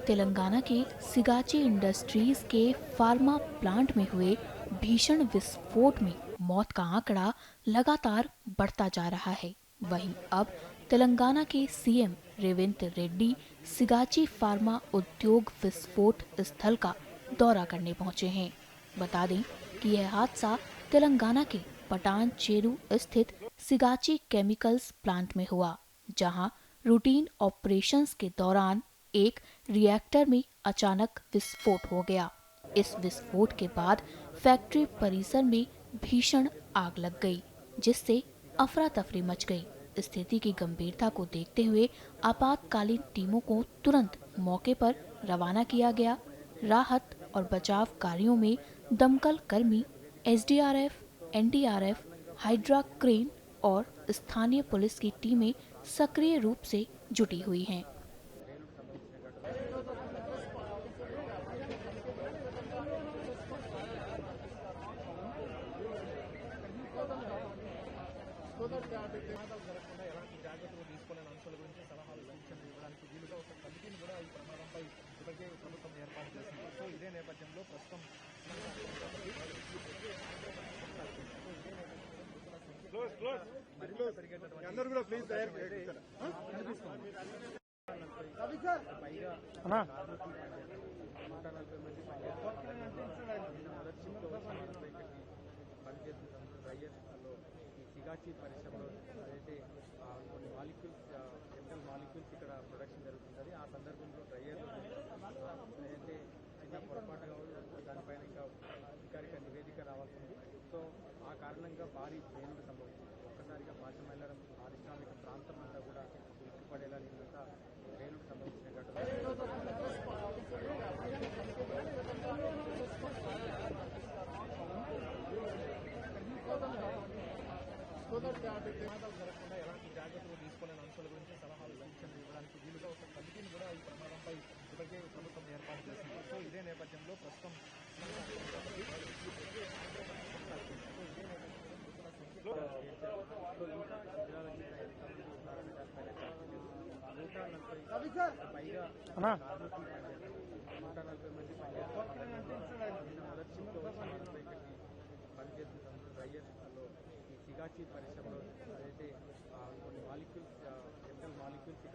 तेलंगाना के सिगाची इंडस्ट्रीज के pharma plant में हुए भीषण विस्फोट में मौत का आंकड़ा लगातार बढ़ता जा रहा है। वहीं अब तेलंगाना के सीएम रेवंत रेड्डी सिगाची फार्मा उद्योग विस्फोट स्थल का दौरा करने पहुंचे हैं। बता दें कि यह हादसा तेलंगाना के पटान चेरू स्थित सिगाची केमिकल्स प्लांट में हुआ, जहां रूटीन ऑपरेशंस के दौरान एक रिएक्टर में अचानक विस्फोट हो गया। इस विस्फोट के बाद फैक्ट्री परिसर में भीषण आग लग गई, जिससे अफरा तफरी मच गई। स्थिति की गंभीरता को देखते हुए आपातकालीन टीमों को तुरंत मौके पर रवाना किया गया। राहत और बचाव कार्यों में दमकल कर्मी, एसडीआरएफ, एनडीआरएफ, हाइड्रा क्रेन और स्थानीय पुलिस की टीमें सक्रिय रूप से जुटी हुई हैं। అందరూ కూడా ప్లీజ్ సిగాచి పరిశ్రమలో అయితే కొన్ని మాలిక్యూల్స్ కెమికల్ మాలిక్యూల్స్ ఇక్కడ ప్రొడక్షన్ జరుగుతుంది. ఆ సందర్భంలో డ్రైయర్లు అయితే చిన్న పొరపాటుగా దానిపైన ఇంకా అధికారిక నివేదిక రావాల్సింది. సో ఆ కారణంగా భారీ పేలుడు సంభవించింది. ఒక్కసారిగా పాచమైలారం పారిశ్రామిక ప్రాంతం అంతా కూడా ఉలిక్కిపడేలా నిన్నంతా పేలుడు సంభవించిన ఘటన. ఎలాంటి జాగ్రత్తలు తీసుకోవాలని అంశాల గురించి సలహాలు సూచనలు ఇవ్వడానికి వీలుగా ఒక కమిటీని కూడా ఈ ప్రమాదంపై ఇప్పటికే ప్రభుత్వం ఏర్పాటు చేసింది. సో ఇదే నేపథ్యంలో ప్రస్తుతం పైగా 140 మంది పనిచేస్తున్న డ్రైయర్స్లో ఈ సిగాచి పరిశ్రమలో అయితే కొన్ని మాలిక్యూల్స్ కెమికల్ మాలిక్యూల్స్